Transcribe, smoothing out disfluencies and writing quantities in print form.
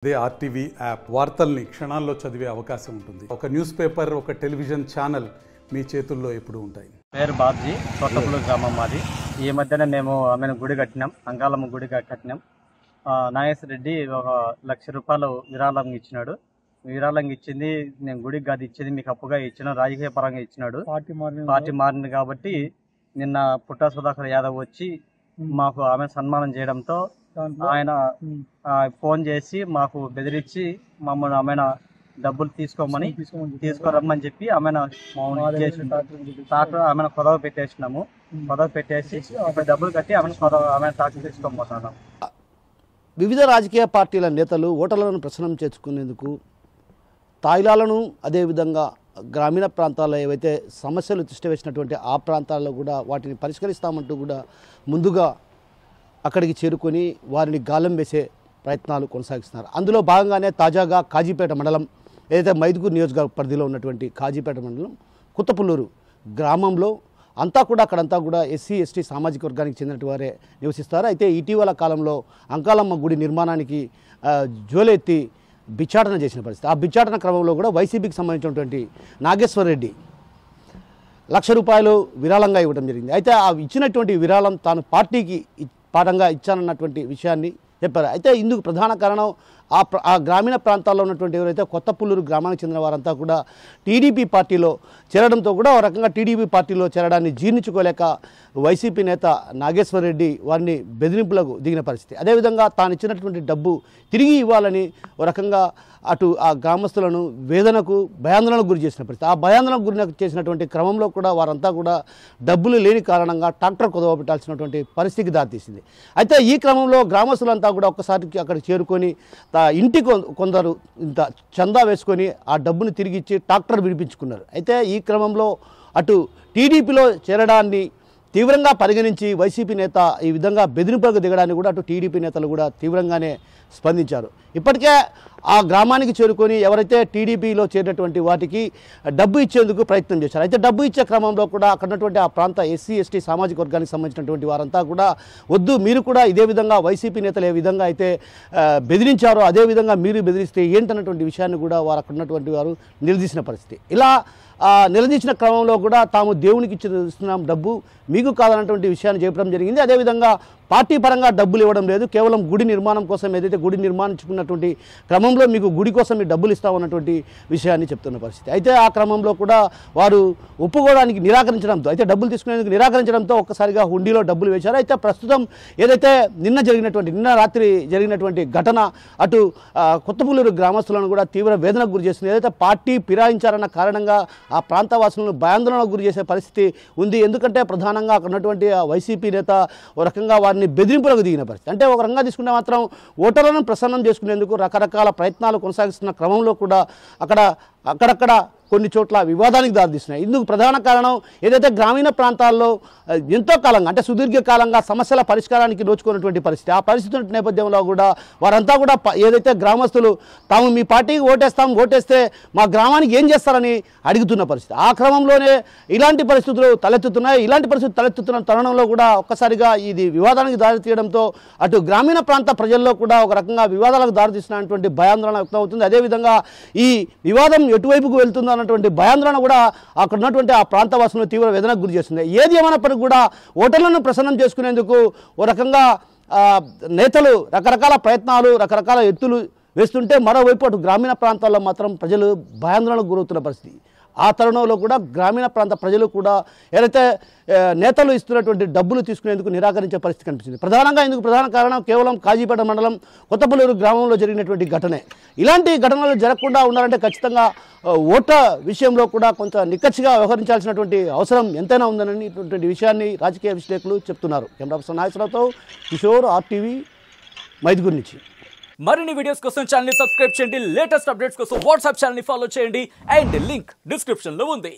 అదే RTV app వార్తల్ని క్షణాల్లో చదివే అవకాశం ఉంటుంది. ఒక న్యూస్ పేపర్, ఒక టెలివిజన్ ఛానల్ మీ చేతుల్లో ఎప్పుడు ఉంటాయి. పేరు బాబ్జీ, కొత్తపూలు గ్రామం మాది. ఈ మధ్యన మేము ఆమెను గుడి కట్టినాం, అంకాలమ్మ గుడి కట్టినాం. నాగేశ్వర రెడ్డి ₹1,00,000 విరాళం ఇచ్చినాడు. విరాళం ఇచ్చింది నేను గుడికి కాదు ఇచ్చింది, మీకు అప్పుగా ఇచ్చిన రాజకీయ పరంగా ఇచ్చినాడు. పార్టీ మారింది కాబట్టి నిన్న పుట్టా సుధాకర్ యాదవ్ వచ్చి మాకు ఆమె సన్మానం చేయడంతో ఆయన ఫోన్ చేసి మాకు బెదిరించి మమ్మల్ని ఆమె డబ్బులు తీసుకురమ్మని చెప్పి ఆమె ట్రాక్టర్ ఆమె కొదవ పెట్టేసినాము. కొదవ పెట్టేసి ఇప్పుడు డబ్బులు కట్టి ఆమె ట్రాక్టర్ తీసుకోబోతున్నాం. వివిధ రాజకీయ పార్టీల నేతలు ఓటర్లను ప్రసన్నం చేసుకునేందుకు తాయిలాలను, అదేవిధంగా గ్రామీణ ప్రాంతాల్లో ఏవైతే సమస్యలు తిష్టవేసినటువంటి ఆ ప్రాంతాల్లో కూడా వాటిని పరిష్కరిస్తామంటూ కూడా ముందుగా అక్కడికి చేరుకొని వారిని గాలం వేసే ప్రయత్నాలు కొనసాగిస్తున్నారు. అందులో భాగంగానే తాజాగా కాజీపేట మండలం, ఏదైతే మైదుగూరు నియోజకవర్గ పరిధిలో ఉన్నటువంటి కాజీపేట మండలం కొత్తపుల్లూరు గ్రామంలో అక్కడంతా కూడా ఎస్సీ ఎస్టీ సామాజిక వర్గానికి చెందినటువంటి వారే నివసిస్తారు. అయితే ఇటీవల కాలంలో అంకాలమ్మ గుడి నిర్మాణానికి జోలెత్తి బిచ్చాటన చేసిన పరిస్థితి. ఆ బిచ్చాటన క్రమంలో కూడా వైసీపీకి సంబంధించినటువంటి నాగేశ్వర రెడ్డి ₹1,00,000 విరాళంగా ఇవ్వడం జరిగింది. అయితే ఆ ఇచ్చినటువంటి విరాళం తాను పార్టీకి పాఠంగా ఇచ్చానన్నటువంటి విషయాన్ని చెప్పారు. అయితే ఇందుకు ప్రధాన కారణం ఆ గ్రామీణ ప్రాంతాల్లో ఉన్నటువంటి ఎవరైతే కొత్తపుల్లూరు గ్రామానికి చెందిన వారంతా కూడా టీడీపీ పార్టీలో చేరడంతో కూడా ఒక రకంగా టీడీపీ పార్టీలో చేరడాన్ని జీర్ణించుకోలేక వైసీపీ నేత నాగేశ్వర రెడ్డి వారిని బెదిరింపులకు దిగిన పరిస్థితి. అదేవిధంగా తాను ఇచ్చినటువంటి డబ్బు తిరిగి ఇవ్వాలని ఒక రకంగా అటు ఆ గ్రామస్తులను వేదనకు, భయాందోళనకు గురి చేసిన పరిస్థితి. ఆ భయాందోళనకు గురి చేసినటువంటి క్రమంలో కూడా వారంతా కూడా డబ్బులు లేని కారణంగా ట్రాక్టర్ కుదవ పెట్టాల్సినటువంటి పరిస్థితికి దారితీసింది. అయితే ఈ క్రమంలో గ్రామస్తులంతా కూడా ఒక్కసారికి అక్కడికి చేరుకొని ఇంటికి కొందరు ఇంత చందా వేసుకొని ఆ డబ్బును తిరిగి ఇచ్చి ట్రాక్టర్ విడిపించుకున్నారు. అయితే ఈ క్రమంలో అటు టీడీపీలో చేరడాన్ని తీవ్రంగా పరిగణించి వైసీపీ నేత ఈ విధంగా బెదిరింపులకు దిగడాన్ని కూడా అటు టీడీపీ నేతలు కూడా తీవ్రంగానే స్పందించారు. ఇప్పటికే ఆ గ్రామానికి చేరుకొని ఎవరైతే టీడీపీలో చేరినటువంటి వాటికి డబ్బు ఇచ్చేందుకు ప్రయత్నం చేశారు. అయితే డబ్బు ఇచ్చే క్రమంలో కూడా అక్కడ ఉన్నటువంటి ఆ ప్రాంత ఎస్సీ ఎస్టీ సామాజిక వర్గానికి సంబంధించినటువంటి వారంతా కూడా వద్దు, మీరు కూడా ఇదే విధంగా వైసీపీ నేతలు ఏ విధంగా అయితే బెదిరించారో అదేవిధంగా మీరు బెదిరిస్తే ఏంటన్నటువంటి విషయాన్ని కూడా వారు అక్కడ ఉన్నటువంటి వారు నిలదీసిన పరిస్థితి. ఇలా నిలదీసిన క్రమంలో కూడా తాము దేవునికి ఇస్తున్నాం డబ్బు, మీకు కాదన్నటువంటి విషయాన్ని చెప్పడం జరిగింది. అదేవిధంగా పార్టీ పరంగా డబ్బులు ఇవ్వడం లేదు, కేవలం గుడి నిర్మాణం కోసం ఏదైతే గుడి నిర్మాణించుకున్నటువంటి క్రమంలో మీకు గుడి కోసం మీరు డబ్బులు ఇస్తామన్నటువంటి విషయాన్ని చెప్తున్న పరిస్థితి. అయితే ఆ క్రమంలో కూడా వారు ఒప్పుకోవడానికి నిరాకరించడంతో, అయితే డబ్బులు తీసుకునేందుకు నిరాకరించడంతో ఒక్కసారిగా హుండీలో డబ్బులు వేశారు. అయితే ప్రస్తుతం ఏదైతే నిన్న రాత్రి జరిగినటువంటి ఘటన అటు కొత్తపూలూరు గ్రామస్తులను కూడా తీవ్ర వేదనకు గురి చేస్తుంది. ఏదైతే పార్టీ ఫిరాయించారన్న కారణంగా ఆ ప్రాంతవాసులను భయాందోళనకు గురి చేసే పరిస్థితి ఉంది. ఎందుకంటే ప్రధానంగా అక్కడ ఉన్నటువంటి వైసీపీ నేత ఒక రకంగా వారిని బెదిరింపులకు దిగిన పరిస్థితి. అంటే ఒక రకంగా తీసుకుంటే మాత్రం ఓటర్లను ప్రసన్నం చేసుకునేందుకు రకరకాల ప్రయత్నాలు కొనసాగిస్తున్న క్రమంలో కూడా అక్కడక్కడ కొన్ని చోట్ల వివాదానికి దారితీస్తున్నాయి. ఇందుకు ప్రధాన కారణం ఏదైతే గ్రామీణ ప్రాంతాల్లో ఎంతో కాలంగా, అంటే సుదీర్ఘకాలంగా సమస్యల పరిష్కారానికి నోచుకున్నటువంటి పరిస్థితి. ఆ పరిస్థితి నేపథ్యంలో కూడా వారంతా కూడా ఏదైతే గ్రామస్తులు తాము మీ పార్టీకి ఓటేస్తే మా గ్రామానికి ఏం చేస్తారని అడుగుతున్న పరిస్థితి. ఆ క్రమంలోనే ఇలాంటి పరిస్థితులు తలెత్తుతున్నాయి. ఇలాంటి పరిస్థితులు తలెత్తుతున్న తరుణంలో కూడా ఒక్కసారిగా ఇది వివాదానికి దారితీయడంతో అటు గ్రామీణ ప్రాంత ప్రజల్లో కూడా ఒక రకంగా వివాదాలకు దారితీస్తున్నటువంటి భయాందోళన వ్యక్తం అవుతుంది. అదేవిధంగా ఈ వివాదం ఎటువైపుకు వెళ్తుందో అన్నటువంటి భయాందోళన కూడా అక్కడ ఉన్నటువంటి ఆ ప్రాంతవాసులను తీవ్ర వేదనకు గురి చేస్తుంది. ఏది ఏమైనప్పటికీ కూడా ఓటర్లను ప్రసన్నం చేసుకునేందుకు ఓ రకంగా నేతలు రకరకాల ప్రయత్నాలు, రకరకాల ఎత్తులు వేస్తుంటే మరోవైపు అటు గ్రామీణ ప్రాంతాల్లో మాత్రం ప్రజలు భయాందోళనకు గురవుతున్న పరిస్థితి. ఆ తరుణంలో కూడా గ్రామీణ ప్రాంత ప్రజలు కూడా ఏదైతే నేతలు ఇస్తున్నటువంటి డబ్బులు తీసుకునేందుకు నిరాకరించే పరిస్థితి కనిపించింది. ప్రధానంగా ఇందుకు ప్రధాన కారణం కేవలం కాజీపేట మండలం కొత్తపల్లూరు గ్రామంలో జరిగినటువంటి ఘటనే. ఇలాంటి ఘటనలు జరగకుండా ఉండాలంటే ఖచ్చితంగా ఓట్ల విషయంలో కూడా కొంత నిక్కచ్చిగా వ్యవహరించాల్సినటువంటి అవసరం ఎంతైనా ఉందని ఇటువంటి విషయాన్ని రాజకీయ విశ్లేషకులు చెప్తున్నారు. కెమెరా పర్సన్ నాగేశ్వరరావుతో కిషోర్, ఆర్టీవీ, మైదుగూరు నుంచి. మరిన్ని వీడియోస్ కోసం ఛానల్ ని సబ్స్క్రైబ్ చేయండి. లేటెస్ట్ అప్డేట్స్ కోసం వాట్సాప్ ఛానల్ ని ఫాలో చేయండి. అండ్ లింక్ డిస్క్రిప్షన్ లో ఉంది.